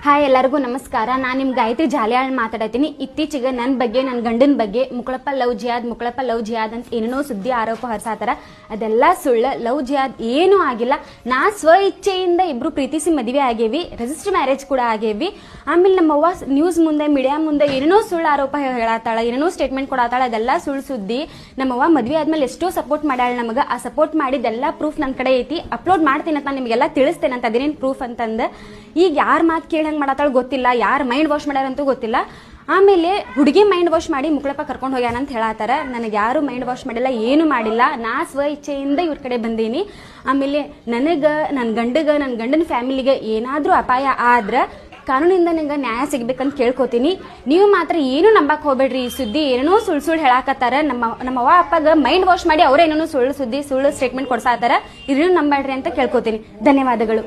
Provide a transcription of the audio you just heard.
Hi ಎಲ್ಲರಿಗೂ ನಮಸ್ಕಾರ. ನಾನು ನಿಮ್ಮ ಗಾಯತ್ರಿ ಜಾಲಿಯಾಳ್ ಮಾತಾಡತೀನಿ. ಇತ್ತೀಚೆಗೆ ನನ್ನ ಬಗ್ಗೆ, ನನ್ನ ಗಂಡನ ಬಗ್ಗೆ ಮುಕ್ಕಳಪ್ಪ ಲವ್ ಜಿಯಾದ್ ಅಂತ ಏನೇನೋ ಸುದ್ದಿ ಆರೋಪ ಹೊರಸಾತಾರ. ಅದೆಲ್ಲ ಸುಳ್ಳು. ಲವ್ ಜಿಯಾದ್ ಏನೂ ಆಗಿಲ್ಲ. ನಾ ಸ್ವ ಇಚ್ಛೆಯಿಂದ ಇಬ್ರು ಪ್ರೀತಿಸಿ ಮದುವೆ ಆಗೇವಿ, ರಿಜಿಸ್ಟರ್ ಮ್ಯಾರೇಜ್ ಕೂಡ ಆಗೇವಿ. ಆಮೇಲೆ ನಮ್ಮವ್ವ ನ್ಯೂಸ್ ಮುಂದೆ, ಮೀಡಿಯಾ ಮುಂದೆ ಏನೇನೋ ಸುಳ್ಳು ಆರೋಪ ಹೇಳತ್ತಾಳ, ಏನೇನೋ ಸ್ಟೇಟ್ಮೆಂಟ್ ಕೊಡತ್ತಾಳ. ಅದೆಲ್ಲ ಸುಳ್ಳು ಸುದ್ದಿ. ನಮ್ಮವ್ವ ಮದುವೆ ಆದ್ಮೇಲೆ ಎಷ್ಟೋ ಸಪೋರ್ಟ್ ಮಾಡ್ಯಾಳ ನಮಗೆ. ಆ ಸಪೋರ್ಟ್ ಮಾಡಿದ್ದೆಲ್ಲ ಪ್ರೂಫ್ ನನ್ನ ಕಡೆ ಐತಿ. ಅಪ್ಲೋಡ್ ಮಾಡ್ತೀನಿ ಅಂತ ನಿಮಗೆಲ್ಲ ತಿಳಿಸ್ತೇನೆ ಅಂತ. ಅದೇನೇನು ಪ್ರೂಫ್ ಅಂತಂದು ಈಗ ಯಾರ ಮಾತು ಕೇಳಿ ಹಂಗೆ ಮಾಡತ್ತಾಳ ಗೊತ್ತಿಲ್ಲ, ಯಾರು ಮೈಂಡ್ ವಾಶ್ ಮಾಡ್ಯಾರಂತೂ ಗೊತ್ತಿಲ್ಲ. ಆಮೇಲೆ ಹುಡುಗಿ ಮೈಂಡ್ ವಾಶ್ ಮಾಡಿ ಮುಕ್ಕಳಪ್ಪ ಕರ್ಕೊಂಡು ಹೋಗ್ಯಾನ ಅಂತ ಹೇಳತ್ತಾರ. ನನಗೆ ಯಾರು ಮೈಂಡ್ ವಾಶ್ ಮಾಡಿಲ್ಲ, ಏನು ಮಾಡಿಲ್ಲ. ನಾ ಸ್ವ ಇಚ್ಛೆಯಿಂದ ಇವ್ರ ಕಡೆ ಬಂದೀನಿ. ಆಮೇಲೆ ನನಗೆ, ನನ್ನ ಗಂಡನ ಫ್ಯಾಮಿಲಿಗೆ ಏನಾದರೂ ಅಪಾಯ ಆದ್ರೆ ಕಾನೂನಿಂದ ನಂಗೆ ನ್ಯಾಯ ಸಿಗ್ಬೇಕಂತ ಕೇಳ್ಕೊತೀನಿ. ನೀವು ಮಾತ್ರ ಏನು ನಂಬಕ್ ಹೋಗ್ಬೇಡ್ರಿ. ಈ ಸುದ್ದಿ ಏನೇನೋ ಸುಳ್ಳು ಹೇಳಾಕತ್ತಾರ. ನಮ್ಮವ್ವ ಅಪ್ಪಗ ಮೈಂಡ್ ವಾಶ್ ಮಾಡಿ ಅವರೇನೇನೋ ಸುಳ್ಳು ಸ್ಟೇಟ್ಮೆಂಟ್ ಕೊಡ್ಸಾತಾರ. ಇದನ್ನು ನಂಬೇಡ್ರಿ ಅಂತ ಕೇಳ್ಕೊತೀನಿ. ಧನ್ಯವಾದಗಳು.